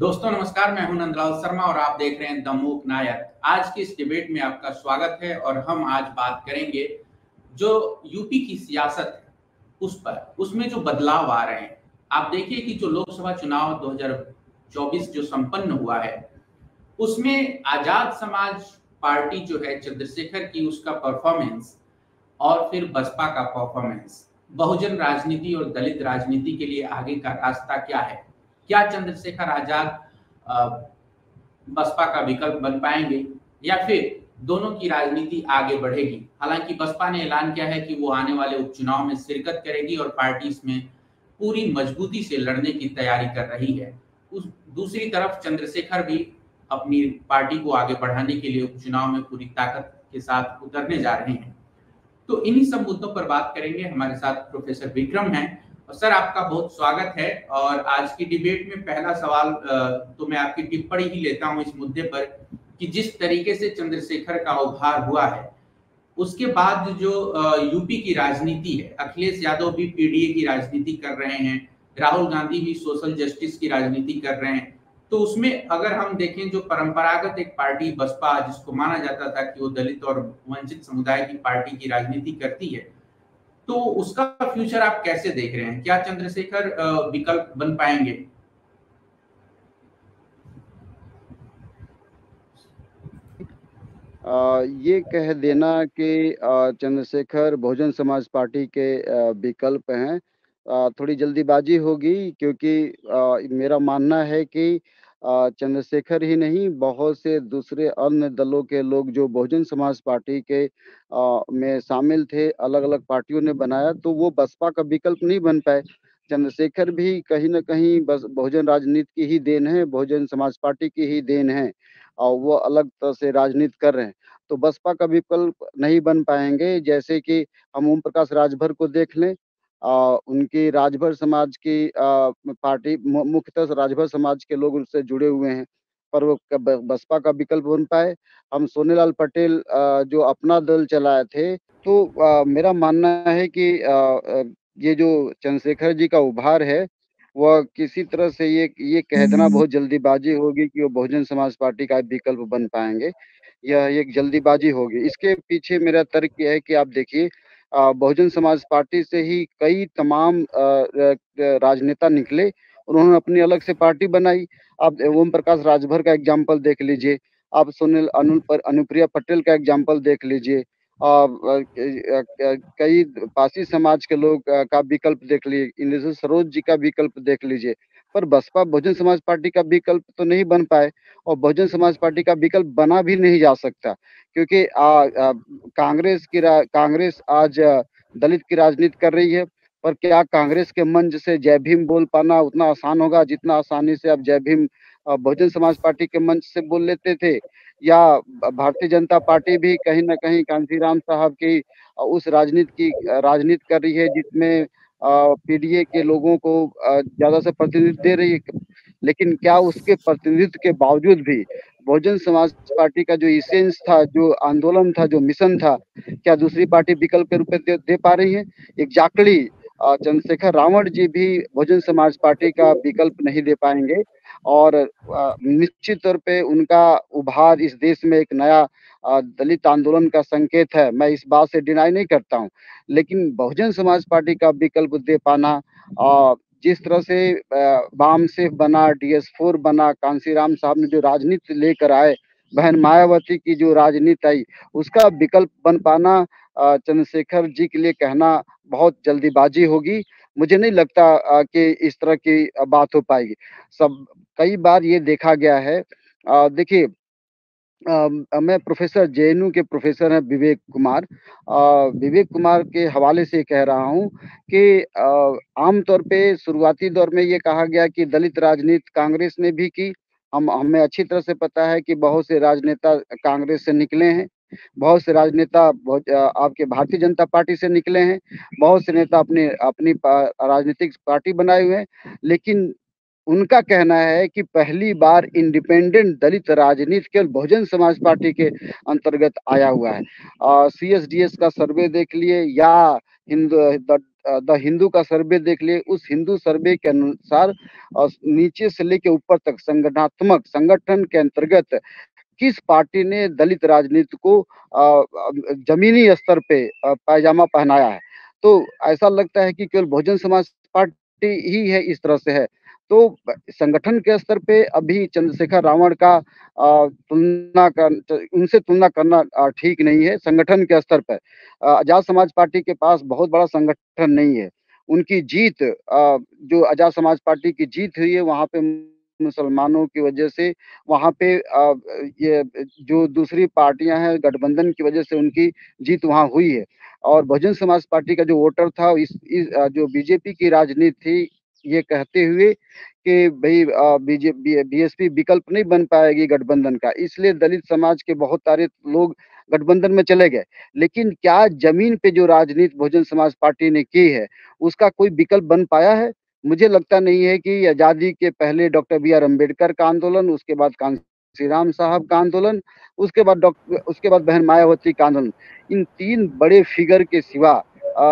दोस्तों नमस्कार, मैं हूं नंदलाल शर्मा और आप देख रहे हैं द मूक नायक। आज की इस डिबेट में आपका स्वागत है और हम आज बात करेंगे जो यूपी की सियासत है उस पर, उसमें जो बदलाव आ रहे हैं। आप देखिए कि जो लोकसभा चुनाव 2024 जो संपन्न हुआ है उसमें आजाद समाज पार्टी जो है चंद्रशेखर की, उसका परफॉर्मेंस और फिर बसपा का परफॉर्मेंस, बहुजन राजनीति और दलित राजनीति के लिए आगे का रास्ता क्या है? क्या चंद्रशेखर आजाद बसपा का विकल्प बन पाएंगे या फिर दोनों की राजनीति आगे बढ़ेगी? हालांकि बसपा ने ऐलान किया है कि वो आने वाले उपचुनाव में शिरकत करेगी और पार्टी इसमें पूरी मजबूती से लड़ने की तैयारी कर रही है। उस दूसरी तरफ चंद्रशेखर भी अपनी पार्टी को आगे बढ़ाने के लिए उपचुनाव में पूरी ताकत के साथ उतरने जा रहे हैं। तो इन्हीं सब मुद्दों पर बात करेंगे। हमारे साथ प्रोफेसर विक्रम हैं। और सर, आपका बहुत स्वागत है। और आज की डिबेट में पहला सवाल तो मैं आपकी टिप्पणी ही लेता हूं इस मुद्दे पर कि जिस तरीके से चंद्रशेखर का उभार हुआ है उसके बाद जो यूपी की राजनीति है, अखिलेश यादव भी पीडीए की राजनीति कर रहे हैं, राहुल गांधी भी सोशल जस्टिस की राजनीति कर रहे हैं। तो उसमें अगर हम देखें, जो परंपरागत एक पार्टी बसपा, जिसको माना जाता था कि वो दलित और वंचित समुदाय की पार्टी की राजनीति करती है, तो उसका फ्यूचर आप कैसे देख रहे हैं? क्या चंद्रशेखर विकल्प बन पाएंगे? ये कह देना कि चंद्रशेखर बहुजन समाज पार्टी के विकल्प हैं, थोड़ी जल्दीबाजी होगी, क्योंकि मेरा मानना है कि चंद्रशेखर ही नहीं, बहुत से दूसरे अन्य दलों के लोग जो बहुजन समाज पार्टी के में शामिल थे, अलग-अलग पार्टियों ने बनाया, तो वो बसपा का विकल्प नहीं बन पाए। चंद्रशेखर भी कहीं न कहीं बस बहुजन राजनीति की ही देन है, बहुजन समाज पार्टी की ही देन है और वो अलग तरह से राजनीति कर रहे हैं। तो बसपा का विकल्प नहीं बन पाएँगे। जैसे कि हम ओम प्रकाश राजभर को देख लें, उनकी राजभर समाज की पार्टी मुख्यतः राजभर समाज के लोग उससे जुड़े हुए हैं, पर वो बसपा का विकल्प बन पाए। हम सोनेलाल पटेल जो अपना दल चलाए थे, तो मेरा मानना है कि ये जो चंद्रशेखर जी का उभार है, वह किसी तरह से ये कह देना बहुत जल्दीबाजी होगी कि वो बहुजन समाज पार्टी का विकल्प बन पाएँगे। यह एक जल्दीबाजी होगी। इसके पीछे मेरा तर्क ये है कि आप देखिए, बहुजन समाज पार्टी से ही कई तमाम राजनेता निकले, उन्होंने अपनी अलग से पार्टी बनाई। आप ओम प्रकाश राजभर का एग्ज़ाम्पल देख लीजिए, आप अनुप्रिया पटेल का एग्ज़ाम्पल देख लीजिए। कई पासी समाज के लोग का विकल्प देख लीजिए, इंद्रजीत सरोज जी का विकल्प देख लीजिए, पर बसपा बहुजन समाज पार्टी का विकल्प तो नहीं बन पाए और बहुजन समाज पार्टी का विकल्प बना भी नहीं जा सकता, क्योंकि कांग्रेस आज दलित की राजनीति कर रही है, पर क्या कांग्रेस के मंच से जय भीम बोल पाना उतना आसान होगा जितना आसानी से आप जय भीम बहुजन समाज पार्टी के मंच से बोल लेते थे? या भारतीय जनता पार्टी भी कहीं न कहीं कांशीराम साहब की उस राजनीति कर रही है जिसमें पीडीए के लोगों को ज़्यादा से प्रतिनिधित्व दे रही है। लेकिन क्या उसके प्रतिनिधित्व के बावजूद भी बहुजन समाज पार्टी का जो एसेंस था, जो आंदोलन था, जो मिशन था, क्या दूसरी पार्टी विकल्प के रूप में दे पा रही है? एग्ज़ैक्टली, चंद्रशेखर रावण जी भी बहुजन समाज पार्टी का विकल्प नहीं दे पाएँगे और निश्चित तौर पे उनका उभार इस देश में एक नया दलित आंदोलन का संकेत है। मैं इस बात से डिनाई नहीं करता हूँ। लेकिन बहुजन समाज पार्टी का विकल्प दे पाना, जिस तरह से वाम सेफ बना, DS4 बना, कांशीराम साहब ने जो राजनीति लेकर आए, बहन मायावती की जो राजनीति आई, उसका विकल्प बन पाना चंद्रशेखर जी के लिए कहना बहुत जल्दीबाजी होगी। मुझे नहीं लगता कि इस तरह की बात हो पाएगी। सब कई बार ये देखा गया है, देखिए, मैं प्रोफ़ेसर जेएनयू के प्रोफ़ेसर हैं विवेक कुमार। विवेक कुमार के हवाले से कह रहा हूँ कि आम तौर पे शुरुआती दौर में ये कहा गया कि दलित राजनीति कांग्रेस ने भी की। हमें अच्छी तरह से पता है कि बहुत से राजनेता कांग्रेस से निकले हैं, बहुत से राजनेता आपके भारतीय जनता पार्टी से निकले हैं, बहुत से नेता अपनी अपनी राजनीतिक पार्टी बनाए हुए हैं। लेकिन उनका कहना है कि पहली बार इंडिपेंडेंट दलित राजनीति केवल बहुजन समाज पार्टी के अंतर्गत आया हुआ है। CSDS का सर्वे देख लिए या द हिंदू का सर्वे देख लिए, उस हिंदू सर्वे के अनुसार नीचे से लेके ऊपर तक संगठन के अंतर्गत किस पार्टी ने दलित राजनीति को जमीनी स्तर पे पायजामा पहनाया है। तो ऐसा लगता है कि केवल बहुजन समाज पार्टी ही है इस तरह से है। तो संगठन के स्तर पे अभी चंद्रशेखर रावण का उनसे तुलना करना ठीक नहीं है। संगठन के स्तर पर आजाद समाज पार्टी के पास बहुत बड़ा संगठन नहीं है। उनकी जीत जो आजाद समाज पार्टी की जीत हुई है वहाँ पे मुसलमानों की वजह से, वहाँ पे ये जो दूसरी पार्टियां हैं गठबंधन की वजह से उनकी जीत वहाँ हुई है। और बहुजन समाज पार्टी का जो वोटर था इस जो बीजेपी की राजनीति थी ये कहते हुए कि भाई बीजेपी बीएसपी विकल्प नहीं बन पाएगी गठबंधन का, इसलिए दलित समाज के बहुत सारे लोग गठबंधन में चले गए। लेकिन क्या जमीन पे जो राजनीति बहुजन समाज पार्टी ने की है उसका कोई विकल्प बन पाया है? मुझे लगता नहीं है कि आजादी के पहले डॉक्टर बी आर अम्बेडकर का आंदोलन, उसके बाद कांशी राम साहब का आंदोलन, उसके बाद बहन मायावती का आंदोलन, इन तीन बड़े फिगर के सिवा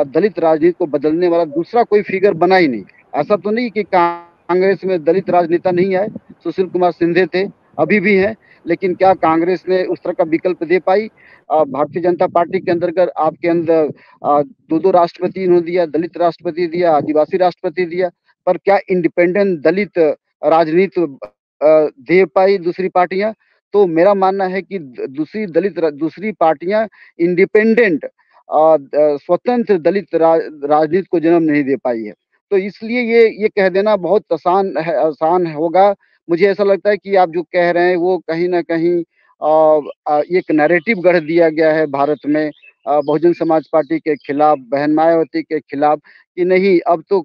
दलित राजनीति को बदलने वाला दूसरा कोई फिगर बना ही नहीं। ऐसा तो नहीं कि कांग्रेस में दलित राजनेता नहीं आए, सुशील कुमार सिंधे थे, अभी भी हैं, लेकिन क्या कांग्रेस ने उस तरह का विकल्प दे पाई? भारतीय जनता पार्टी के अंतर्गत आपके अंदर दो राष्ट्रपति इन्होंने दिया, दलित राष्ट्रपति दिया, आदिवासी राष्ट्रपति दिया, पर क्या इंडिपेंडेंट दलित राजनीति दे पाई दूसरी पार्टियां? तो मेरा मानना है कि दूसरी पार्टियां इंडिपेंडेंट स्वतंत्र दलित राजनीति को जन्म नहीं दे पाई है। तो इसलिए ये कह देना बहुत आसान होगा। मुझे ऐसा लगता है कि आप जो कह रहे हैं वो कहीं ना कहीं एक नैरेटिव गढ़ दिया गया है भारत में बहुजन समाज पार्टी के खिलाफ, बहन मायावती के खिलाफ, कि नहीं अब तो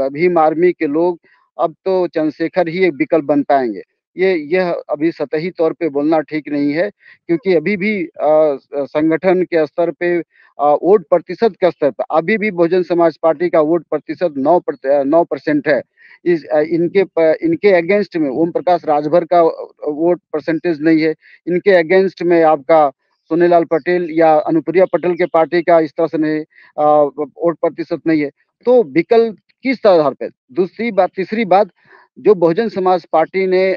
भीम आर्मी के लोग, अब तो चंद्रशेखर ही एक विकल्प बन पाएंगे। यह अभी सतही तौर पे बोलना ठीक नहीं है, क्योंकि अभी भी संगठन के स्तर पे वोट प्रतिशत के स्तर पर अभी भी बहुजन समाज पार्टी का वोट प्रतिशत 9% है। इनके अगेंस्ट में ओम प्रकाश राजभर का वोट परसेंटेज नहीं है। इनके अगेंस्ट में आपका सोनेलाल पटेल या अनुप्रिया पटेल के पार्टी का इस तरह से नहीं वोट प्रतिशत नहीं है। तो विकल्प किस आधार पे? तीसरी बात, जो बहुजन समाज पार्टी ने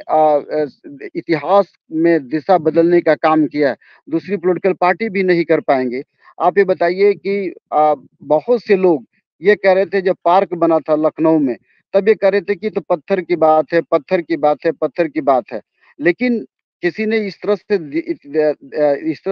इतिहास में दिशा बदलने का काम किया है, दूसरी पॉलिटिकल पार्टी भी नहीं कर पाएंगे। आप ये बताइए कि बहुत से लोग ये कह रहे थे जब पार्क बना था लखनऊ में, तब ये कह रहे थे कि तो पत्थर की बात है, पत्थर की बात है, पत्थर की बात है। लेकिन किसी ने इस तरह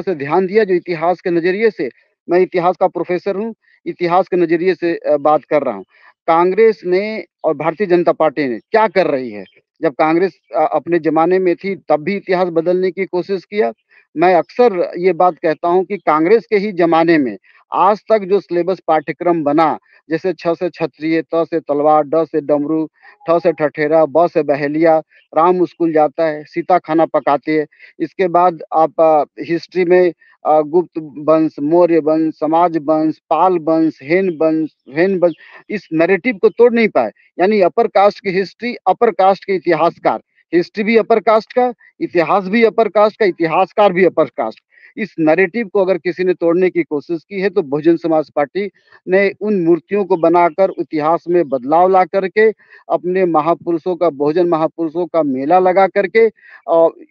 से ध्यान दिया जो इतिहास के नजरिए से, मैं इतिहास का प्रोफेसर हूँ, इतिहास के नजरिए से बात कर रहा हूँ। कांग्रेस ने और भारतीय जनता पार्टी ने क्या कर रही है? जब कांग्रेस अपने जमाने में थी तब भी इतिहास बदलने की कोशिश किया। मैं अक्सर ये बात कहता हूँ कि कांग्रेस के ही जमाने में आज तक जो सिलेबस पाठ्यक्रम बना, जैसे छ से क्षत्रिय, त से तलवार, ड से डमरू, ठ से ठठेरा, ब से बहेलिया, राम स्कूल जाता है, सीता खाना पकाती है। इसके बाद आप हिस्ट्री में गुप्त वंश, मौर्य वंश, समाज वंश, पाल वंश, हेन वंश, इस नैरेटिव को तोड़ नहीं पाए। यानी अपर कास्ट की हिस्ट्री, अपर कास्ट के इतिहासकार, हिस्ट्री भी अपर कास्ट का, इतिहास भी अपर कास्ट का, इतिहासकार भी अपर कास्ट। इस नैरेटिव को अगर किसी ने तोड़ने की कोशिश की है तो बहुजन समाज पार्टी ने उन मूर्तियों को बनाकर इतिहास में बदलाव ला करके, अपने महापुरुषों का, बहुजन महापुरुषों का मेला लगा करके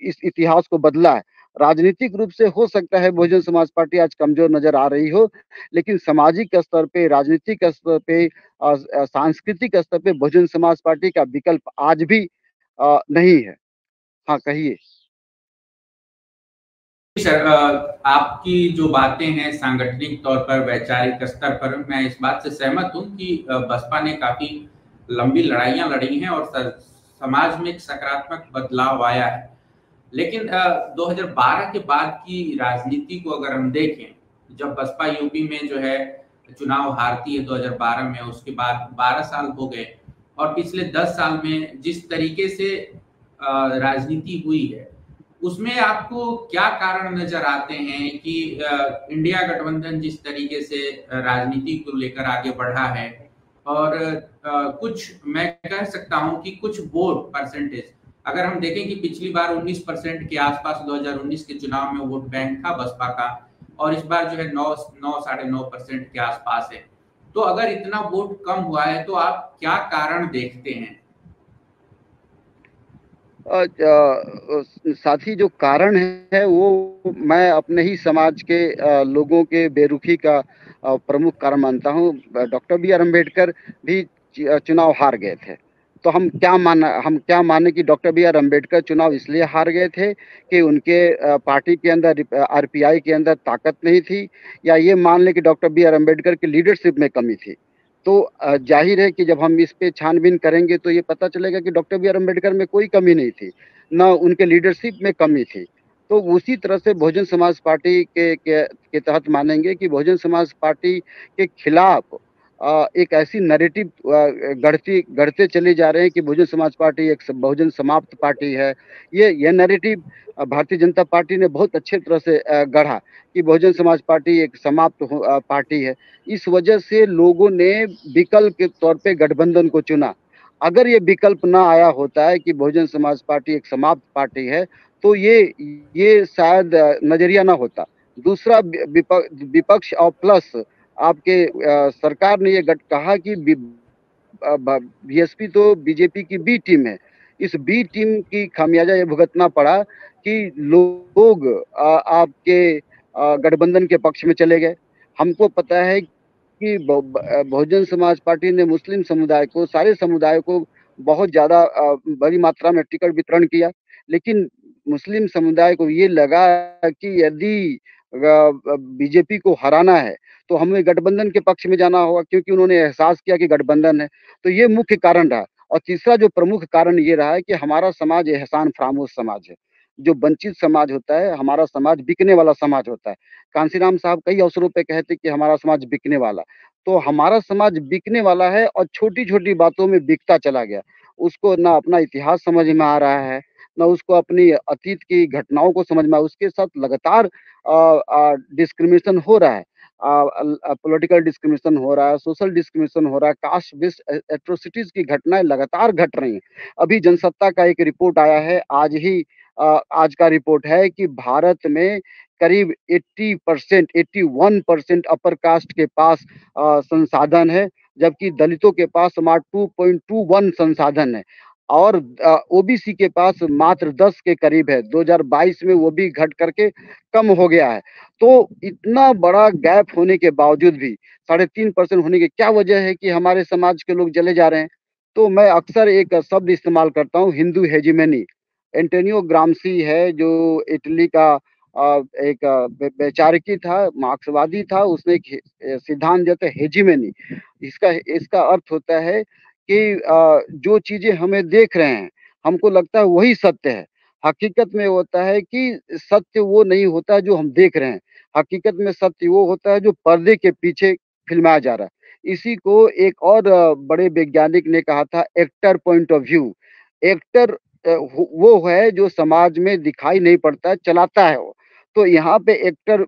इस इतिहास को बदला है। राजनीतिक रूप से हो सकता है बहुजन समाज पार्टी आज कमजोर नजर आ रही हो, लेकिन सामाजिक स्तर पे, राजनीतिक स्तर पे, सांस्कृतिक स्तर पे बहुजन समाज पार्टी का विकल्प आज भी नहीं है। हाँ, कहिए। सर, आपकी जो बातें हैं सांगठनिक तौर पर, वैचारिक स्तर पर, मैं इस बात से सहमत हूं कि बसपा ने काफी लंबी लड़ाइयां लड़ी हैं और समाज में एक सकारात्मक बदलाव आया है। लेकिन 2012 के बाद की राजनीति को अगर हम देखें, जब बसपा यूपी में जो है चुनाव हारती है 2012 में, उसके बाद 12 साल हो गए और पिछले 10 साल में जिस तरीके से राजनीति हुई है उसमें आपको क्या कारण नजर आते हैं कि इंडिया गठबंधन जिस तरीके से राजनीति को लेकर आगे बढ़ा है और कुछ मैं कह सकता हूं कि कुछ वोट परसेंटेज अगर हम देखें कि पिछली बार 19% के आसपास 2019 के चुनाव में वोट बैंक था बसपा का, और इस बार जो है 9-9.5% के आसपास है। तो अगर इतना वोट कम हुआ है तो आप क्या कारण देखते हैं? साथी, जो कारण है वो मैं अपने ही समाज के लोगों के बेरुखी का प्रमुख कारण मानता हूँ। डॉक्टर बी आर अम्बेडकर भी चुनाव हार गए थे, तो हम क्या माने कि डॉक्टर बी आर अम्बेडकर चुनाव इसलिए हार गए थे कि उनके पार्टी के अंदर, आरपीआई के अंदर ताकत नहीं थी, या ये मान लें कि डॉक्टर बी आर अम्बेडकर की लीडरशिप में कमी थी। तो जाहिर है कि जब हम इस पे छानबीन करेंगे तो ये पता चलेगा कि डॉक्टर बी आर अम्बेडकर में कोई कमी नहीं थी, ना उनके लीडरशिप में कमी थी। तो उसी तरह से बहुजन समाज पार्टी के तहत मानेंगे कि बहुजन समाज पार्टी के खिलाफ एक ऐसी नैरेटिव गढ़ते चले जा रहे हैं कि बहुजन समाज पार्टी एक बहुजन समाप्त पार्टी है। ये नैरेटिव भारतीय जनता पार्टी ने बहुत अच्छे तरह से गढ़ा कि बहुजन समाज पार्टी एक समाप्त पार्टी है। इस वजह से लोगों ने विकल्प के तौर पे गठबंधन को चुना। अगर ये विकल्प ना आया होता है कि बहुजन समाज पार्टी एक समाप्त पार्टी है, तो ये शायद नजरिया ना होता। दूसरा, विपक्ष और प्लस आपके सरकार ने ये कहा कि बीएसपी तो बीजेपी की बी टीम है। इस बी टीम की खामियाजा ये भुगतना पड़ा कि लोग आपके गठबंधन के पक्ष में चले गए। हमको पता है कि बहुजन समाज पार्टी ने मुस्लिम समुदाय को, सारे समुदाय को बहुत ज़्यादा बड़ी मात्रा में टिकट वितरण किया, लेकिन मुस्लिम समुदाय को ये लगा कि यदि बीजेपी को हराना है तो हमें गठबंधन के पक्ष में जाना होगा, क्योंकि उन्होंने एहसास किया कि गठबंधन है। तो ये मुख्य कारण रहा। और तीसरा जो प्रमुख कारण ये रहा है कि हमारा समाज एहसान फरामोश समाज है। जो वंचित समाज होता है, हमारा समाज बिकने वाला समाज होता है। कांशीराम साहब कई अवसरों पे कहते कि हमारा समाज बिकने वाला। तो हमारा समाज बिकने वाला है और छोटी-छोटी बातों में बिकता चला गया। उसको ना अपना इतिहास समझ में आ रहा है, ना उसको अपनी अतीत की घटनाओं को समझ में। उसके साथ लगातार डिस्क्रिमिनेशन हो रहा है। पॉलिटिकल डिस्क्रिमिनेशन हो रहा है, सोशल डिस्क्रिमिनेशन हो रहा है, कास्ट बेस्ड एट्रोसिटीज़ की घटनाएँ लगातार घट रही हैं। अभी जनसत्ता का एक रिपोर्ट आया है, आज का रिपोर्ट है कि भारत में करीब 80%, 81% अपर कास्ट के पास संसाधन है, जबकि दलितों के पास मात्र 2.21 संसाधन है, और ओबीसी के पास मात्र 10 के करीब है। 2022 में वो भी घट करके कम हो गया है। तो इतना बड़ा गैप होने के बावजूद भी 3.5% होने की क्या वजह है कि हमारे समाज के लोग चले जा रहे हैं? तो मैं अक्सर एक शब्द इस्तेमाल करता हूँ, हिंदू हेजिमनी। एंटोनियो ग्राम्सी है, जो इटली का एक वैचारिकी था, मार्क्सवादी था। उसने एक सिद्धांत दिया था, हेजिमनी। इसका इसका अर्थ होता है कि जो चीज़ें हमें देख रहे हैं, हमको लगता है वही सत्य है। हकीकत में होता है कि सत्य वो नहीं होता जो हम देख रहे हैं। हकीकत में सत्य वो होता है जो पर्दे के पीछे फ़िल्माया जा रहा है। इसी को एक और बड़े वैज्ञानिक ने कहा था, actor point of view. Actor वो है जो समाज में दिखाई नहीं पड़ता है, चलाता है वो। तो यहाँ पे एक्टर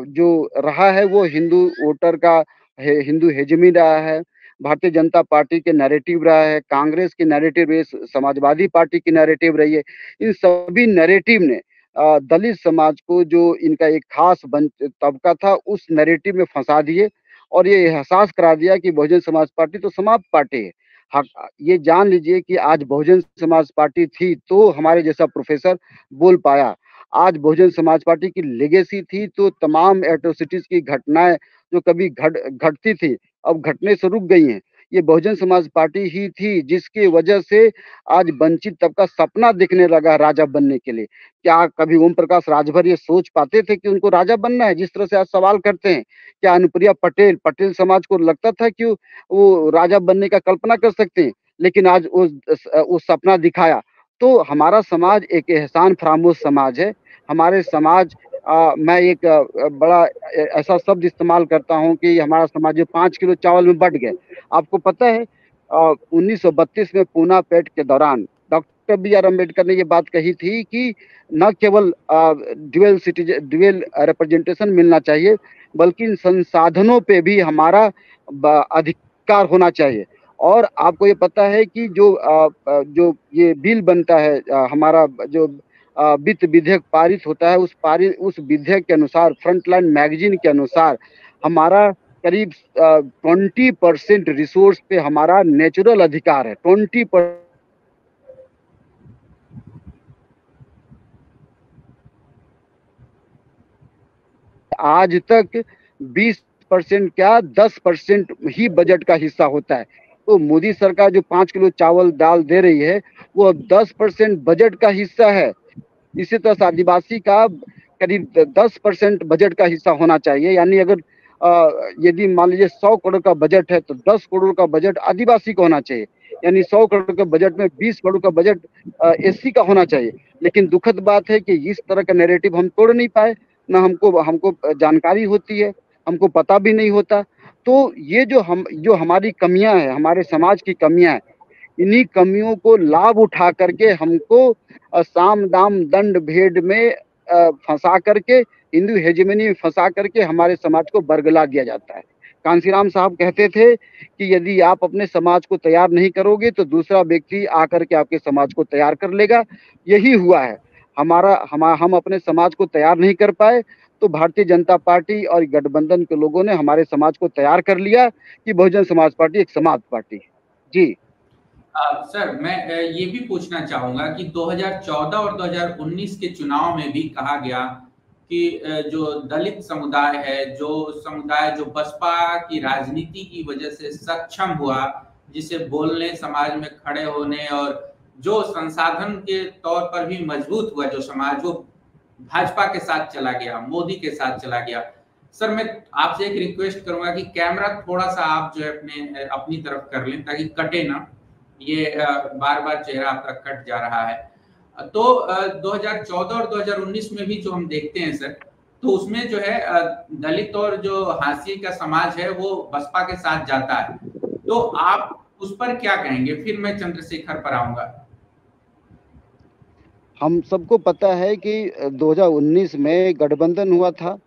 जो रहा है वो हिंदू वोटर का हिंदू हेजेमनी रहा है, भारतीय जनता पार्टी के नैरेटिव रहा है, कांग्रेस की नैरेटिव रही, समाजवादी पार्टी की नैरेटिव रही है। इन सभी नैरेटिव ने दलित समाज को, जो इनका एक खास तबका था, उस नैरेटिव में फंसा दिए और ये एहसास करा दिया कि बहुजन समाज पार्टी तो समाप्त पार्टी है। हाँ, ये जान लीजिए कि आज बहुजन समाज पार्टी थी तो हमारे जैसा प्रोफेसर बोल पाया। आज बहुजन समाज पार्टी की लेगेसी थी तो तमाम एट्रोसिटीज़ की घटनाएँ जो कभी घटती थी, अब घटने से रुक गई हैं। ये बहुजन समाज पार्टी ही थी जिसकी वजह से आज वंचित तबका सपना देखने लगा राजा बनने के लिए। क्या कभी ओम प्रकाश राजभर ये सोच पाते थे कि उनको राजा बनना है? जिस तरह से आज सवाल करते हैं, क्या अनुप्रिया पटेल समाज को लगता था कि वो राजा बनने का कल्पना कर सकते हैं? लेकिन आज वो सपना दिखाया। तो हमारा समाज एक एहसान फरामोश समाज है। हमारे समाज मैं एक बड़ा ऐसा शब्द इस्तेमाल करता हूँ कि हमारा समाज जो 5 किलो चावल में बँट गए। आपको पता है 1932 में पूना पैठ के दौरान डॉक्टर बी आर अम्बेडकर ने ये बात कही थी कि न केवल ड्यूअल रिप्रेजेंटेशन मिलना चाहिए, बल्कि इन संसाधनों पे भी हमारा अधिकार होना चाहिए। और आपको ये पता है कि जो ये बिल बनता है, हमारा जो वित्त विधेयक पारित होता है, उस विधेयक के अनुसार, फ्रंटलाइन मैगजीन के अनुसार, हमारा करीब 20% रिसोर्स पे हमारा नेचुरल अधिकार है। 20% आज तक 20% क्या 10% ही बजट का हिस्सा होता है। तो मोदी सरकार जो 5 किलो चावल दाल दे रही है वो 10% बजट का हिस्सा है। इसी तरह से आदिवासी का करीब 10% बजट का हिस्सा होना चाहिए। यानी अगर यदि मान लीजिए 100 करोड़ का बजट है तो 10 करोड़ का बजट आदिवासी को होना चाहिए। यानी 100 करोड़ के बजट में 20 करोड़ का बजट एससी का होना चाहिए। लेकिन दुखद बात है कि इस तरह का नैरेटिव हम तोड़ नहीं पाए, ना हमको हमको जानकारी होती है, हमको पता भी नहीं होता। तो ये जो हमारी कमियां हैं, हमारे समाज की कमियां हैं, इन्हीं कमियों को लाभ उठा करके हमको साम दाम दंड भेद में फंसा करके, हिंदू हेजेमनी में फंसा करके हमारे समाज को बरगला दिया जाता है। कांसीराम साहब कहते थे कि यदि आप अपने समाज को तैयार नहीं करोगे तो दूसरा व्यक्ति आकर के आपके समाज को तैयार कर लेगा। यही हुआ है। हम अपने समाज को तैयार नहीं कर पाए तो भारतीय जनता पार्टी और गठबंधन के लोगों ने हमारे समाज को तैयार कर लिया कि बहुजन समाज पार्टी एक समाज पार्टी है। जी सर, मैं ये भी पूछना चाहूंगा कि 2014 और 2019 के चुनाव में भी कहा गया कि जो दलित समुदाय है, जो बसपा की राजनीति की वजह से सक्षम हुआ, जिसे बोलने, समाज में खड़े होने और जो संसाधन के तौर पर भी मजबूत हुआ, जो समाज वो भाजपा के साथ चला गया, मोदी के साथ चला गया। सर, मैं आपसे एक रिक्वेस्ट करूंगा कि कैमरा थोड़ा सा आप जो है अपनी तरफ कर लें ताकि कटे ना। ये बार बार चेहरा आपका कट जा रहा है। तो 2014 और 2019 में भी जो हम देखते हैं सर, तो उसमें जो है दलित और जो हाशिए का समाज है वो बसपा के साथ जाता है। तो आप उस पर क्या कहेंगे? फिर मैं चंद्रशेखर पर आऊंगा। हम सबको पता है कि 2019 में गठबंधन हुआ था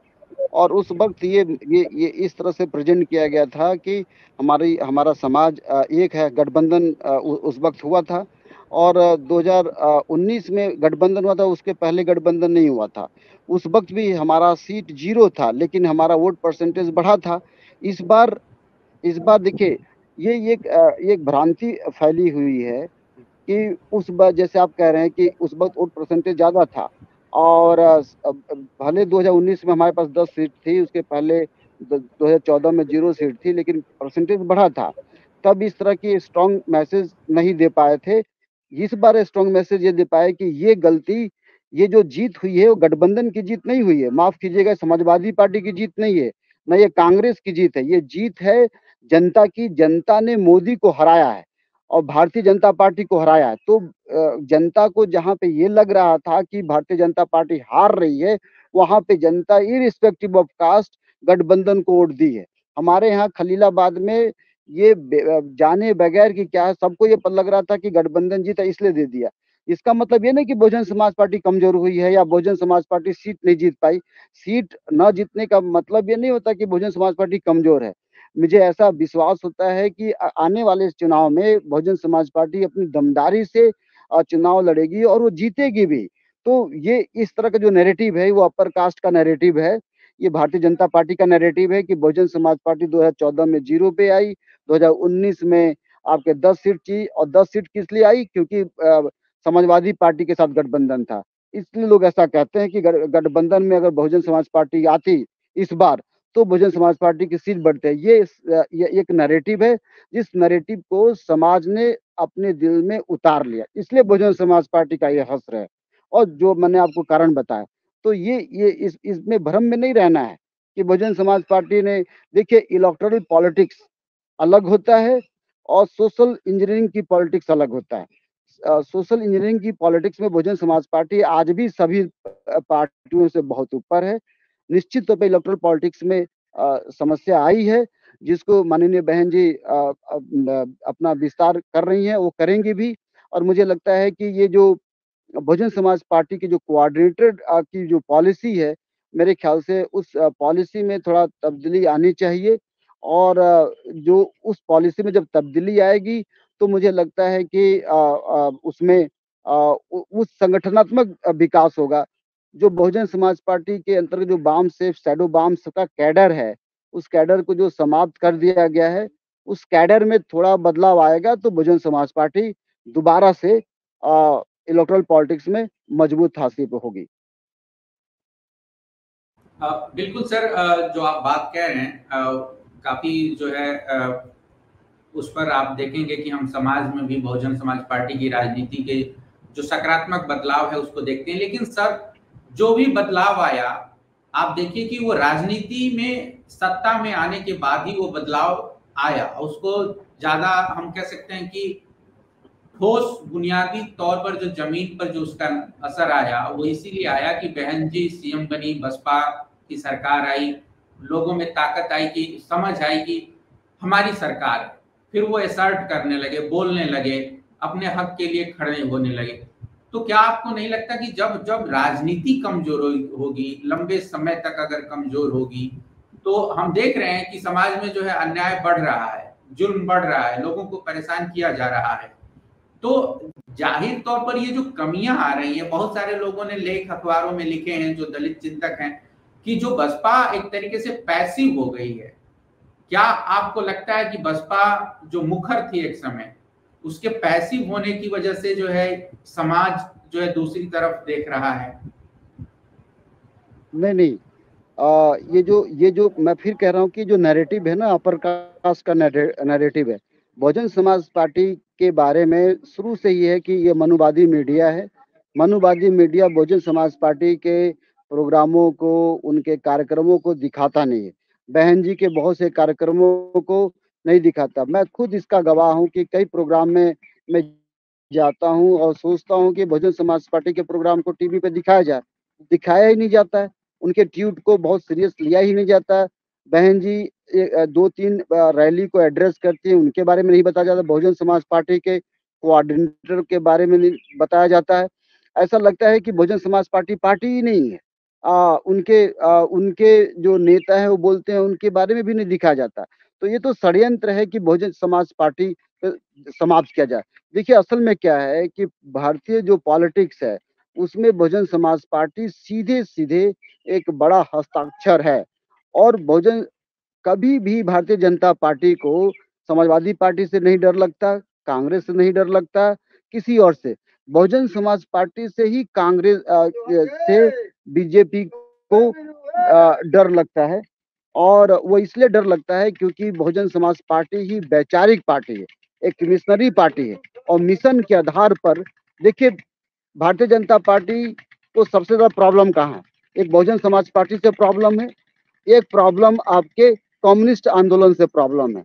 और उस वक्त ये इस तरह से प्रेजेंट किया गया था कि हमारा समाज एक है। गठबंधन उस वक्त हुआ था और 2019 में गठबंधन हुआ था, उसके पहले गठबंधन नहीं हुआ था। उस वक्त भी हमारा सीट 0 था लेकिन हमारा वोट परसेंटेज बढ़ा था। इस बार इस बार देखिए, ये एक भ्रांति फैली हुई है कि उस बार जैसे आप कह रहे हैं कि उस वक्त वोट परसेंटेज ज़्यादा था और भले 2019 में हमारे पास 10 सीट थी, उसके पहले 2014 में 0 सीट थी, लेकिन परसेंटेज बढ़ा था। तब इस तरह की स्ट्रॉन्ग मैसेज नहीं दे पाए थे। इस बार स्ट्रॉन्ग मैसेज ये दे पाए कि ये जो जीत हुई है वो गठबंधन की जीत नहीं हुई है, माफ कीजिएगा, समाजवादी पार्टी की जीत नहीं है, न ये कांग्रेस की जीत है। ये जीत है जनता की। जनता ने मोदी को हराया है और भारतीय जनता पार्टी को हराया है। तो जनता को जहाँ पे ये लग रहा था कि भारतीय जनता पार्टी हार रही है, वहां पे जनता इरिस्पेक्टिव ऑफ कास्ट गठबंधन को वोट दी है। हमारे यहाँ खलीलाबाद में जाने बगैर कि क्या है, सबको ये लग रहा था कि गठबंधन जीता इसलिए दे दिया। इसका मतलब ये नहीं कि बहुजन समाज पार्टी कमजोर हुई है या बहुजन समाज पार्टी सीट नहीं जीत पाई। सीट न जीतने का मतलब ये नहीं होता कि बहुजन समाज पार्टी कमजोर है। मुझे ऐसा विश्वास होता है कि आने वाले चुनाव में बहुजन समाज पार्टी अपनी दमदारी से चुनाव लड़ेगी और वो जीतेगी भी। तो ये इस तरह का जो नैरेटिव है वो अपर कास्ट का नैरेटिव है। ये भारतीय जनता पार्टी का नैरेटिव है कि बहुजन समाज पार्टी 2014 में 0 पे आई, 2019 में आपके 10 सीट थी और 10 सीट किस लिए आई? क्योंकि समाजवादी पार्टी के साथ गठबंधन था। इसलिए लोग ऐसा कहते हैं कि गठबंधन में अगर बहुजन समाज पार्टी आती इस बार तो बहुजन समाज पार्टी की सीट बढ़ते हैं। ये एक नैरेटिव है जिस नैरेटिव को समाज ने अपने दिल में उतार लिया, इसलिए बहुजन समाज पार्टी का ये हश्र है। और जो मैंने आपको कारण बताया, तो ये इसमें भ्रम में नहीं रहना है कि बहुजन समाज पार्टी ने, देखिए, इलेक्टोरल पॉलिटिक्स अलग होता है और सोशल इंजीनियरिंग की पॉलिटिक्स अलग होता है। सोशल इंजीनियरिंग की पॉलिटिक्स में बहुजन समाज पार्टी आज भी सभी पार्टियों से बहुत ऊपर है। निश्चित तौर पे इलेक्टोरल पॉलिटिक्स में समस्या आई है जिसको माननीय बहन जी अपना विस्तार कर रही हैं, वो करेंगी भी। और मुझे लगता है कि ये जो बहुजन समाज पार्टी की जो कोऑर्डिनेटर की जो पॉलिसी है, मेरे ख्याल से उस पॉलिसी में थोड़ा तब्दीली आनी चाहिए। और जो उस पॉलिसी में जब तब्दीली आएगी तो मुझे लगता है कि उसमें उस संगठनात्मक विकास होगा। जो बहुजन समाज पार्टी के अंतर्गत जो वाम सेफ शैडो वाम का कैडर है, उस कैडर को जो समाप्त कर दिया गया है, उस कैडर में थोड़ा बदलाव आएगा तो बहुजन समाज पार्टी दोबारा से इलेक्टोरल पॉलिटिक्स में मजबूत हासिल पे होगी। बिल्कुल सर, जो आप बात कह रहे हैं काफी जो है उस पर आप देखेंगे कि हम समाज में भी बहुजन समाज पार्टी की राजनीति के जो सकारात्मक बदलाव है उसको देखते हैं। लेकिन सर, जो भी बदलाव आया, आप देखिए कि वो राजनीति में सत्ता में आने के बाद ही वो बदलाव आया। उसको ज्यादा हम कह सकते हैं कि ठोस बुनियादी तौर पर जो जमीन पर जो उसका असर आया वो इसीलिए आया कि बहन जी सीएम बनी, बसपा की सरकार आई, लोगों में ताकत आई, कि समझ आई कि हमारी सरकार है। फिर वो असर्ट करने लगे, बोलने लगे, अपने हक के लिए खड़े होने लगे। तो क्या आपको नहीं लगता कि जब जब राजनीति कमजोर होगी, लंबे समय तक अगर कमजोर होगी, तो हम देख रहे हैं कि समाज में जो है अन्याय बढ़ रहा है, जुल्म बढ़ रहा है, लोगों को परेशान किया जा रहा है। तो जाहिर तौर पर ये जो कमियां आ रही हैं, बहुत सारे लोगों ने लेख अखबारों में लिखे हैं जो दलित चिंतक हैं, कि जो बसपा एक तरीके से पैसिव हो गई है। क्या आपको लगता है कि बसपा जो मुखर थी एक समय, उसके पैसिव होने की वजह से जो है समाज जो है दूसरी तरफ देख रहा है? नहीं, नहीं। ये जो मैं फिर कह रहा हूँ कि जो नैरेटिव है ना, अपर कास्ट का नैरेटिव है, बहुजन समाज पार्टी के बारे में शुरू से ही है कि ये मनुवादी मीडिया है। मनुवादी मीडिया बहुजन समाज पार्टी के प्रोग्रामों को, उनके कार्यक्रमों को दिखाता नहीं है। बहन जी के बहुत से कार्यक्रमों को नहीं दिखाता। मैं खुद इसका गवाह हूँ कि कई प्रोग्राम में मैं जाता हूँ और सोचता हूँ कि बहुजन समाज पार्टी के प्रोग्राम को टीवी पे दिखाया जाए, दिखाया ही नहीं जाता है। उनके ट्वीट को बहुत सीरियस लिया ही नहीं जाता। बहन जी 2-3 रैली को एड्रेस करती हैं, उनके बारे में नहीं बताया जाता। बहुजन समाज पार्टी के कोऑर्डिनेटर के बारे में नहीं बताया जाता है। ऐसा लगता है कि बहुजन समाज पार्टी पार्टी ही नहीं है। उनके जो नेता हैं वो बोलते हैं, उनके बारे में भी नहीं दिखाया जाता। तो ये तो षड्यंत्र है कि बहुजन समाज पार्टी समाप्त किया जाए। देखिए असल में क्या है कि भारतीय जो पॉलिटिक्स है, उसमें बहुजन समाज पार्टी सीधे-सीधे एक बड़ा हस्ताक्षर है। और बहुजन कभी भी भारतीय जनता पार्टी को समाजवादी पार्टी से नहीं डर लगता, कांग्रेस से नहीं डर लगता, किसी और से। बहुजन समाज पार्टी से ही कांग्रेस से बीजेपी को डर लगता है। और वो इसलिए डर लगता है क्योंकि बहुजन समाज पार्टी ही वैचारिक पार्टी है, एक मिशनरी पार्टी है। और मिशन के आधार पर देखिए, भारतीय जनता पार्टी को सबसे ज़्यादा प्रॉब्लम कहाँ है? एक बहुजन समाज पार्टी से प्रॉब्लम है, एक प्रॉब्लम आपके कम्युनिस्ट आंदोलन से प्रॉब्लम है।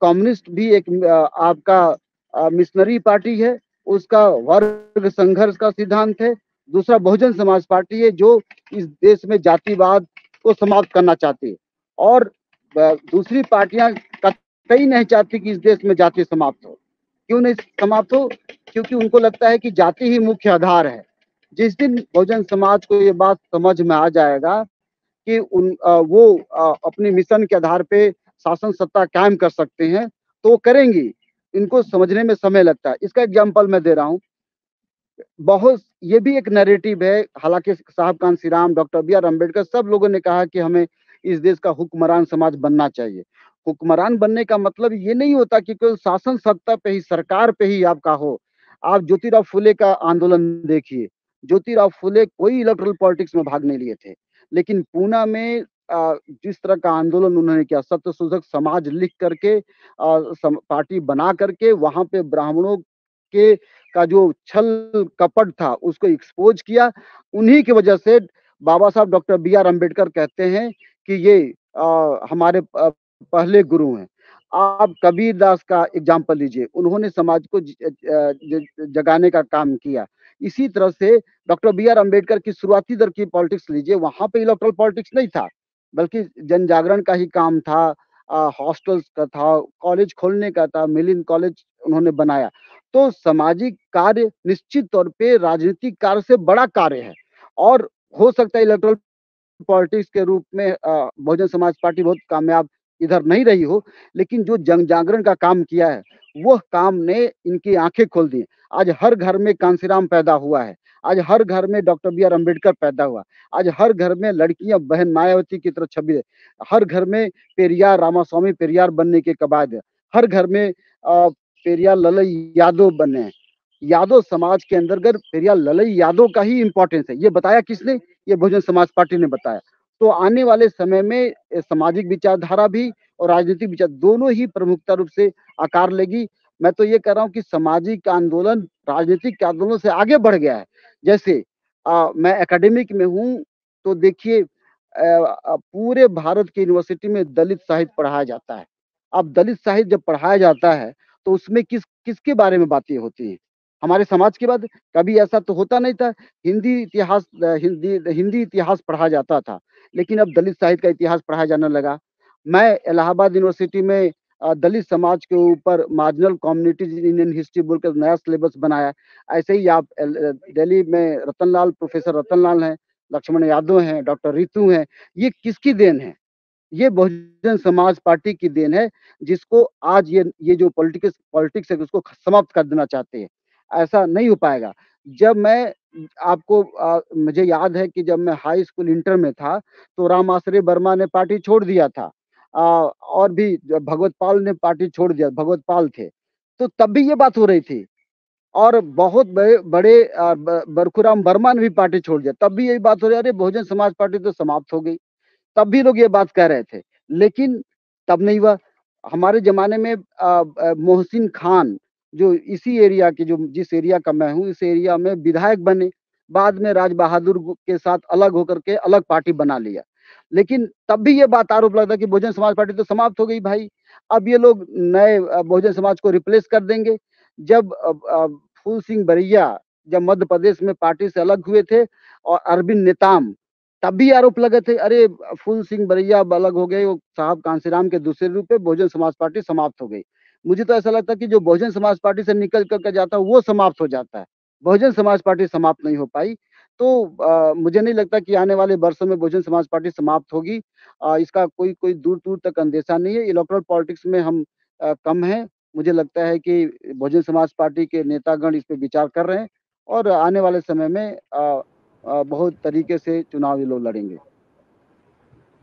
कम्युनिस्ट भी एक आपका मिशनरी पार्टी है, उसका वर्ग संघर्ष का सिद्धांत है। दूसरा बहुजन समाज पार्टी है जो इस देश में जातिवाद को समाप्त करना चाहती है। और दूसरी पार्टियां कतई नहीं चाहती कि इस देश में जाति समाप्त हो। क्यों नहीं समाप्त हो? क्योंकि उनको लगता है कि जाति ही मुख्य आधार है। जिस दिन बहुजन समाज को ये बात समझ में आ जाएगा कि वो अपने मिशन के आधार पे शासन सत्ता कायम कर सकते हैं, तो करेंगी। इनको समझने में समय लगता है। इसका एग्जांपल मैं दे रहा हूँ। बहुत ये भी एक नैरेटिव है, हालाँकि साहब Kanshi Ram, doctor B R Ambedkar सब लोगों ने कहा कि हमें इस देश का हुक्मरान समाज बनना चाहिए। हुक्मरान बनने का मतलब ये नहीं होता कि केवल शासन सत्ता पे ही, सरकार पे ही आपका हो। आप ज्योतिराव फुले का आंदोलन देखिए। ज्योतिराव फुले कोई इलेक्टोरल पॉलिटिक्स में भाग नहीं लिए थे। लेकिन पूना में जिस तरह का आंदोलन उन्होंने किया, सत्यशोधक समाज लिख करके पार्टी बना करके वहाँ पे ब्राह्मणों के का जो छल कपट था उसको एक्सपोज किया। उन्हीं की वजह से बाबा साहब डॉक्टर बी आर अम्बेडकर कहते हैं कि ये हमारे पहले गुरु हैं। आप कबीर दास का एग्जाम्पल लीजिए, उन्होंने समाज को जगाने का काम किया। इसी तरह से डॉक्टर बी आर अम्बेडकर की शुरुआती दर की पॉलिटिक्स लीजिए, वहाँ पे इलेक्टोरल पॉलिटिक्स नहीं था, बल्कि जन जागरण का ही काम था, हॉस्टल्स का था, कॉलेज खोलने का था, मिलिंद कॉलेज उन्होंने बनाया। तो सामाजिक कार्य निश्चित तौर पे राजनीतिक कार्य से बड़ा कार्य है। और हो सकता है इलेक्टोरल पॉलिटिक्स के रूप में बहुजन समाज पार्टी बहुत कामयाब इधर नहीं रही हो, लेकिन जो जन जागरण का काम किया है, वह काम ने इनकी आंखें खोल दी। आज हर घर में कांसीराम पैदा हुआ है, आज हर घर में डॉक्टर बी आर अम्बेडकर पैदा हुआ, आज हर घर में लड़कियां बहन मायावती की तरह छवि है, हर घर में पेरियार रामास्वामी पेरियार बनने के कवायद है, हर घर में पेरियार ललई यादव बने हैं। यादव समाज के अंतर्गत पेरियार ललई यादव का ही इंपॉर्टेंस है। ये बताया किसने? ये बहुजन समाज पार्टी ने बताया। तो आने वाले समय में सामाजिक विचारधारा भी और राजनीतिक विचार दोनों ही प्रमुखता रूप से आकार लेगी। मैं तो ये कह रहा हूँ कि सामाजिक आंदोलन राजनीतिक आंदोलन से आगे बढ़ गया है। जैसे मैं एकेडमिक में हूँ, तो देखिए पूरे भारत की यूनिवर्सिटी में दलित साहित्य पढ़ाया जाता है। अब दलित साहित्य जब पढ़ाया जाता है, तो उसमें किसके बारे में बातें होती हैं? हमारे समाज के बाद। कभी ऐसा तो होता नहीं था। हिंदी इतिहास पढ़ा जाता था, लेकिन अब दलित साहित्य का इतिहास पढ़ाया जाने लगा। मैं इलाहाबाद यूनिवर्सिटी में दलित समाज के ऊपर marginal communities in Indian history बोल कर नया सिलेबस बनाया। ऐसे ही आप दिल्ली में प्रोफेसर रतनलाल हैं, लक्ष्मण यादव हैं, डॉक्टर रितु हैं। ये किसकी देन है? ये बहुजन समाज पार्टी की देन है, जिसको आज ये जो पॉलिटिक्स है उसको समाप्त कर देना चाहते हैं। ऐसा नहीं हो पाएगा। जब मैं आपको मुझे याद है कि जब मैं हाई स्कूल इंटर में था, तो राम आश्रय वर्मा ने पार्टी छोड़ दिया था। और भी भगवत पाल ने पार्टी छोड़ दिया, भगवत पाल थे। तो तब भी ये बात हो रही थी। और बहुत बड़े बड़े बरखुराम वर्मा ने भी पार्टी छोड़ दिया, तब भी यही बात हो रही है, अरे बहुजन समाज पार्टी तो समाप्त हो गई। तब भी लोग ये बात कह रहे थे, लेकिन तब नहीं हुआ। हमारे ज़माने में मोहसिन खान, जो इसी एरिया के, जो जिस एरिया का मैं हूँ, इस एरिया में विधायक बने। बाद में राज बहादुर के साथ अलग होकर के अलग पार्टी बना लिया। लेकिन तब भी ये बात आरोप लगता कि बहुजन समाज पार्टी तो समाप्त हो गई भाई। अब ये लोग नए बहुजन समाज को रिप्लेस कर देंगे। जब फूल सिंह बरैया जब मध्य प्रदेश में पार्टी से अलग हुए थे, और अरविंद नेताम, तब भी आरोप लगे थे, अरे फूल सिंह बरैया अब अलग हो गए, वो साहब कांसीराम के दूसरे रूप पे बहुजन समाज पार्टी समाप्त हो गई। मुझे तो ऐसा लगता है कि जो बहुजन समाज पार्टी से निकल करके जाता है वो समाप्त हो जाता है। बहुजन समाज पार्टी समाप्त नहीं हो पाई। तो मुझे नहीं लगता कि आने वाले वर्षों में बहुजन समाज पार्टी समाप्त होगी। इसका कोई कोई दूर दूर तक अंदेशा नहीं है। इलेक्टोरल पॉलिटिक्स में हम कम हैं। मुझे लगता है कि बहुजन समाज पार्टी के नेतागण इस पे विचार कर रहे हैं, और आने वाले समय में बहुत तरीके से चुनाव ये लोग लड़ेंगे।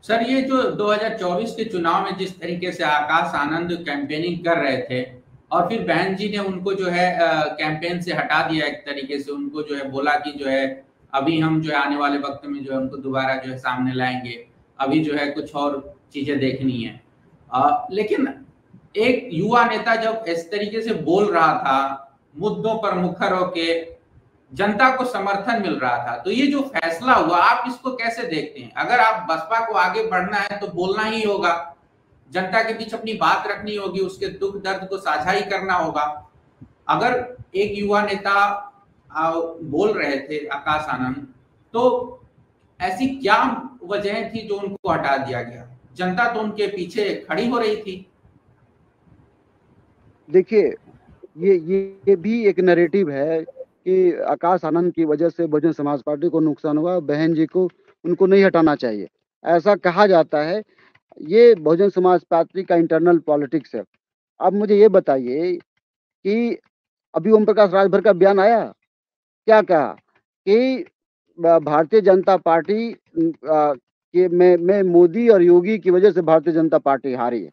सर, ये जो 2024 के चुनाव में जिस तरीके से आकाश आनंद कैंपेनिंग कर रहे थे, और फिर बहन जी ने उनको जो है कैंपेन से हटा दिया, एक तरीके से उनको जो है बोला कि जो है अभी हम जो है आने वाले वक्त में जो है उनको दोबारा जो है सामने लाएंगे, अभी जो है कुछ और चीजें देखनी है। लेकिन एक युवा नेता जब इस तरीके से बोल रहा था, मुद्दों पर मुखर होके जनता को समर्थन मिल रहा था, तो ये जो फैसला हुआ, आप इसको कैसे देखते हैं? अगर आप बसपा को आगे बढ़ना है तो बोलना ही होगा, जनता के बीच अपनी बात रखनी होगी, उसके दुख दर्द को साझा ही करना होगा। अगर एक युवा नेता बोल रहे थे आकाश आनंद, तो ऐसी क्या वजह थी जो उनको हटा दिया गया? जनता तो उनके पीछे खड़ी हो रही थी। देखिए, ये भी एक नैरेटिव है कि आकाश आनंद की वजह से बहुजन समाज पार्टी को नुकसान हुआ, बहन जी को उनको नहीं हटाना चाहिए, ऐसा कहा जाता है। ये बहुजन समाज पार्टी का इंटरनल पॉलिटिक्स है। अब मुझे ये बताइए कि अभी ओम प्रकाश राजभर का बयान आया, क्या कहा कि भारतीय जनता पार्टी के में मोदी और योगी की वजह से भारतीय जनता पार्टी हारी है।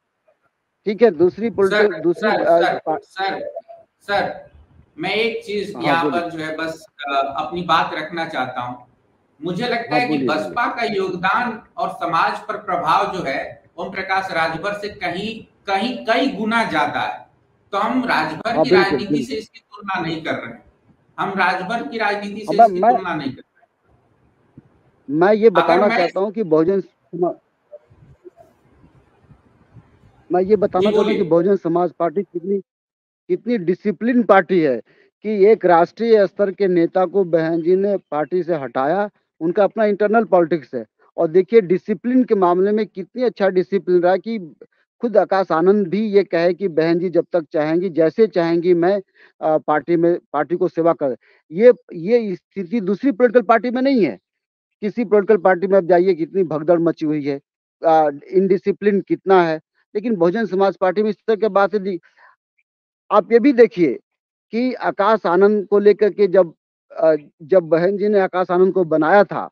ठीक है, दूसरी सर पॉलिटिकल दूसरी सर सर सर सर मैं एक चीज हाँ यहाँ बोलिए। पर जो है बस अपनी बात रखना चाहता हूँ। मुझे लगता हाँ है कि बोलिए बोलिए। बसपा का योगदान और समाज पर प्रभाव जो है ओम प्रकाश राजभर से कहीं कहीं कई गुना ज्यादा है। तो हम राजभर हाँ की बिल्कुल राजनीति से बिल्कुल। इसकी तुलना नहीं कर रहे हैं। हम राजभर की राजनीति अब से इसकी मैं तुलना नहीं कर रहे मैं ये हैं। अगर बताना मैं चाहता हूँ कि मैं ये जी बताना चाहता हूँ कि बोलिए। बहुजन समाज पार्टी कितनी कितनी डिसिप्लिन पार्टी है, कि एक राष्ट्रीय स्तर के नेता को बहन जी ने पार्टी से हटाया। उनका अपना इंटरनल पॉलिटिक्स है। और देखिए डिसिप्लिन के मामले में कितनी अच्छा डिसिप्लिन रहा कि खुद आकाश आनंद भी ये कहे कि बहन जी जब तक चाहेंगी, जैसे चाहेंगी, मैं पार्टी को सेवा कर। ये स्थिति दूसरी पॉलिटिकल पार्टी में नहीं है। किसी पॉलिटिकल पार्टी में अब जाइए, कितनी भगदड़ मची हुई है, इनडिसिप्लिन कितना है। लेकिन बहुजन समाज पार्टी में इस तरह की बातें दी। आप ये भी देखिए कि आकाश आनंद को लेकर के जब बहन जी ने आकाश आनंद को बनाया था,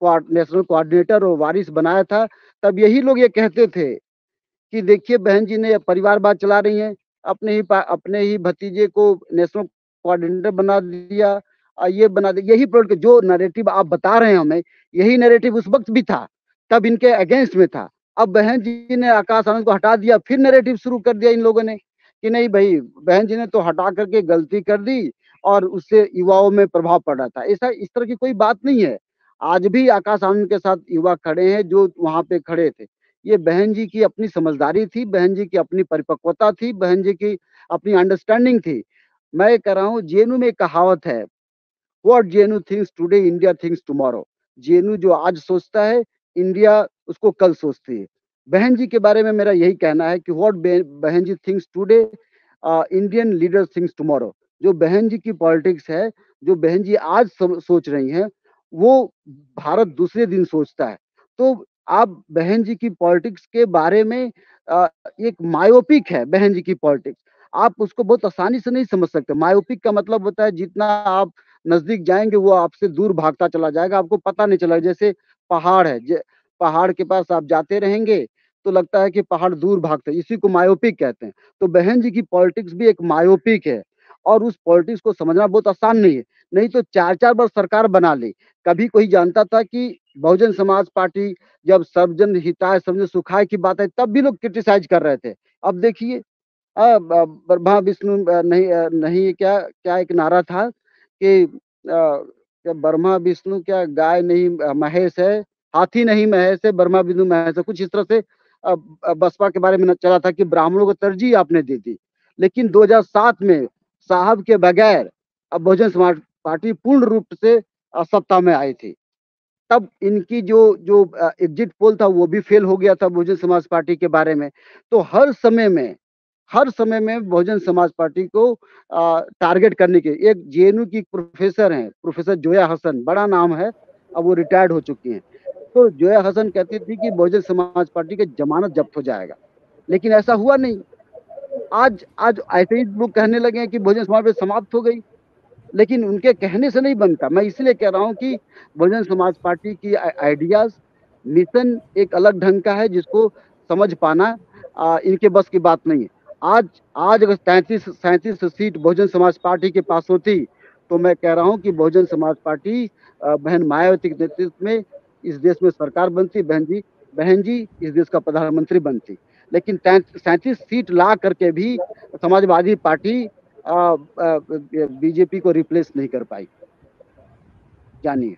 नेशनल कोऑर्डिनेटर और वारिस बनाया था, तब यही लोग ये कहते थे कि देखिए बहन जी ने परिवारवाद चला रही हैं, अपने ही भतीजे को नेशनल कोऑर्डिनेटर बना दिया, ये बना दिया। यही जो नैरेटिव आप बता रहे हैं हमें, यही नैरेटिव उस वक्त भी था, तब इनके अगेंस्ट में था। अब बहन जी ने आकाश आनंद को हटा दिया, फिर नैरेटिव शुरू कर दिया इन लोगों ने कि नहीं भाई, बहन जी ने तो हटा करके गलती कर दी और उससे युवाओं में प्रभाव पड़ रहा था। ऐसा इस तरह की कोई बात नहीं है। आज भी आकाश आनंद के साथ युवा खड़े हैं जो वहां पे खड़े थे। ये बहन जी की अपनी समझदारी थी, बहन जी की अपनी परिपक्वता थी, बहन जी की अपनी अंडरस्टैंडिंग थी। मैं कह रहा हूँ, जेएनयू में एक कहावत है, what JNU thinks today India thinks tomorrow. JNU जो आज सोचता है, इंडिया उसको कल सोचती है। बहन जी के बारे में मेरा यही कहना है कि what Behen ji thinks today, Indian leader thinks tomorrow. जो बहन जी की पॉलिटिक्स है, जो बहन जी आज सोच रही हैं, वो भारत दूसरे दिन सोचता है। तो आप बहन जी की पॉलिटिक्स के बारे में एक मायोपिक है बहन जी की पॉलिटिक्स। आप उसको बहुत आसानी से नहीं समझ सकते। मायोपिक का मतलब होता है जितना आप नजदीक जाएंगे वो आपसे दूर भागता चला जाएगा, आपको पता नहीं चला। जैसे पहाड़ है, पहाड़ के पास आप जाते रहेंगे तो लगता है कि पहाड़ दूर भागते हैं, इसी को मायोपिक कहते हैं। तो बहन जी की पॉलिटिक्स भी एक मायोपिक है, और उस पॉलिटिक्स को समझना बहुत आसान नहीं है। नहीं तो 4-4 बार सरकार बना ली। कभी कोई जानता था कि बहुजन समाज पार्टी जब सर्वजन हिताय सर्वजन सुखाय की बात है तब भी लोग क्रिटिसाइज कर रहे थे। अब देखिए, ब्रह्मा विष्णु नहीं, क्या क्या एक नारा था कि क्या ब्रह्मा विष्णु क्या गाय नहीं महेश है, हाथी नहीं महेश है, ब्रह्मा विष्णु महेश है, कुछ इस तरह से बसपा के बारे में चला था कि ब्राह्मणों को तरजीह आपने दी थी। लेकिन 2007 में साहब के बगैर अब बहुजन समाज पार्टी पूर्ण रूप से सत्ता में आई थी। तब इनकी जो जो एग्जिट पोल था वो भी फेल हो गया था बहुजन समाज पार्टी के बारे में। तो हर समय में बहुजन समाज पार्टी को टारगेट करने के एक जेएनयू की प्रोफेसर हैं, प्रोफेसर जोया हसन, बड़ा नाम है, अब वो रिटायर्ड हो चुकी हैं। तो जोया हसन कहती थी कि बहुजन समाज पार्टी के जमानत जब्त हो जाएगा, लेकिन ऐसा हुआ नहीं। आज आज ऐसे ही लोग कहने लगे हैं कि बहुजन समाज पार्टी समाप्त हो गई, लेकिन उनके कहने से नहीं बनता। मैं इसलिए कह रहा हूँ कि बहुजन समाज पार्टी की आइडियाज, मिशन एक अलग ढंग का है जिसको समझ पाना इनके बस की बात नहीं है। आज आज अगर 37 सीट बहुजन समाज पार्टी के पास होती तो मैं कह रहा हूँ कि बहुजन समाज पार्टी बहन मायावती के नेतृत्व में इस देश में सरकार बनती, बहन जी इस देश का प्रधानमंत्री बनती। लेकिन 37 सीट ला करके भी समाजवादी पार्टी बीजेपी को रिप्लेस नहीं कर पाई। जानिए।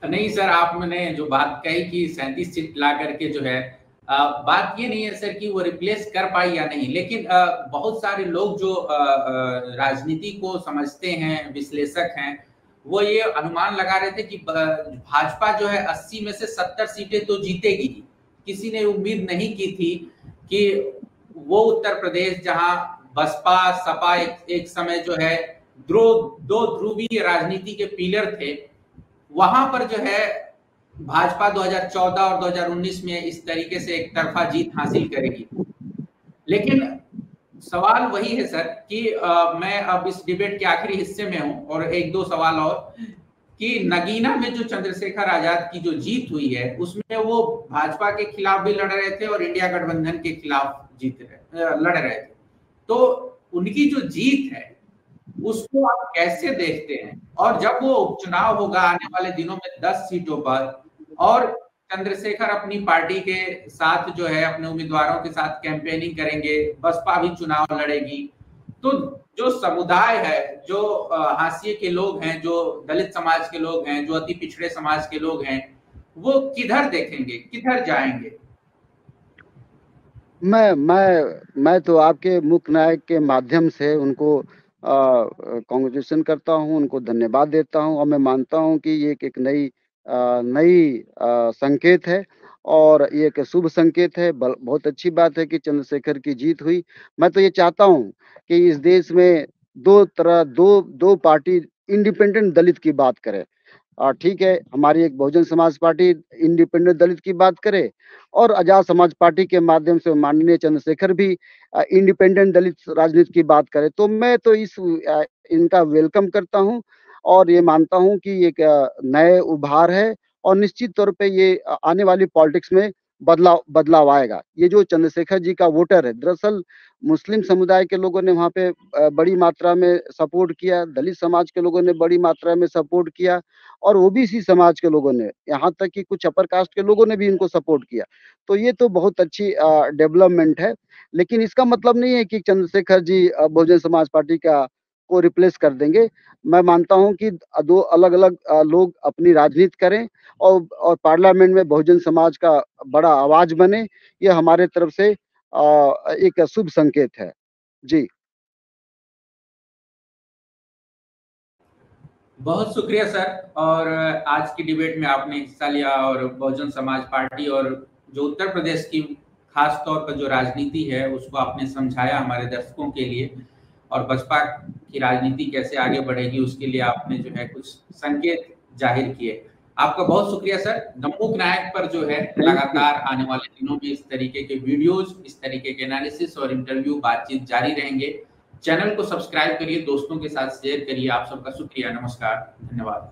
नहीं सर, आपने जो बात कही कि 37 सीट ला करके जो है, बात ये नहीं है सर कि वो रिप्लेस कर पाई या नहीं, लेकिन बहुत सारे लोग जो राजनीति को समझते हैं, विश्लेषक हैं, वो ये अनुमान लगा रहे थे कि भाजपा जो है 80 में से 70 सीटें तो जीतेगी। किसी ने उम्मीद नहीं की थी कि वो उत्तर प्रदेश जहां बसपा सपा एक समय जो है दो ध्रुवीय राजनीति के पिलर थे, वहां पर जो है भाजपा 2014 और 2019 में इस तरीके से एक तरफा जीत हासिल करेगी। लेकिन सवाल वही है सर कि मैं अब इस डिबेट के आखिरी हिस्से में हूं और एक दो सवाल और, कि नगीना में जो चंद्रशेखर आजाद की जो जीत हुई है उसमें वो भाजपा के खिलाफ भी लड़ रहे थे और इंडिया गठबंधन के खिलाफ लड़ रहे थे। तो उनकी जो जीत है उसको आप कैसे देखते हैं? और जब वो उपचुनाव होगा आने वाले दिनों में 10 सीटों पर, और चंद्रशेखर अपनी पार्टी के साथ जो है अपने उम्मीदवारों के साथ कैंपेनिंग करेंगे, बसपा भी चुनाव लड़ेगी, तो जो समुदाय है, जो हाशिए के लोग हैं, जो दलित समाज के लोग हैं, जो अति पिछड़े समाज के लोग हैं, वो किधर देखेंगे, किधर जाएंगे? मैं तो आपके मुख्य नायक के माध्यम से उनको कांग्रेचुलेशन करता हूं, उनको धन्यवाद देता हूं, और मैं मानता हूं कि ये एक नई संकेत है और ये एक शुभ संकेत है। बहुत अच्छी बात है कि चंद्रशेखर की जीत हुई। मैं तो ये चाहता हूं कि इस देश में दो पार्टी इंडिपेंडेंट दलित की बात करें। ठीक है, हमारी एक बहुजन समाज पार्टी इंडिपेंडेंट दलित की बात करे और आजाद समाज पार्टी के माध्यम से माननीय चंद्रशेखर भी इंडिपेंडेंट दलित राजनीति की बात करें, तो मैं तो इनका वेलकम करता हूं और ये मानता हूं कि एक नए उभार है और निश्चित तौर पे ये आने वाली पॉलिटिक्स में बदलाव बदलाव आएगा। ये जो चंद्रशेखर जी का वोटर है, दरअसल मुस्लिम समुदाय के लोगों ने वहाँ पे बड़ी मात्रा में सपोर्ट किया, दलित समाज के लोगों ने बड़ी मात्रा में सपोर्ट किया और ओबीसी समाज के लोगों ने, यहाँ तक कि कुछ अपर कास्ट के लोगों ने भी इनको सपोर्ट किया। तो ये तो बहुत अच्छी डेवलपमेंट है, लेकिन इसका मतलब नहीं है कि चंद्रशेखर जी बहुजन समाज पार्टी का को रिप्लेस कर देंगे। मैं मानता हूँ कि दो अलग-अलग लोग अपनी राजनीति करें और पार्लियामेंट में बहुजन समाज का बड़ा आवाज बने, ये हमारे तरफ से एक शुभ संकेत है। जी। बहुत शुक्रिया सर। और आज की डिबेट में आपने हिस्सा लिया और बहुजन समाज पार्टी और जो उत्तर प्रदेश की खास तौर पर जो राजनीति है उसको आपने समझाया हमारे दर्शकों के लिए, और बसपा की राजनीति कैसे आगे बढ़ेगी उसके लिए आपने जो है कुछ संकेत जाहिर किए। आपका बहुत शुक्रिया सर। दम्मुक नायक पर जो है लगातार आने वाले दिनों में इस तरीके के वीडियोज, इस तरीके के एनालिसिस और इंटरव्यू बातचीत जारी रहेंगे। चैनल को सब्सक्राइब करिए, दोस्तों के साथ शेयर करिए। आप सबका शुक्रिया, नमस्कार, धन्यवाद।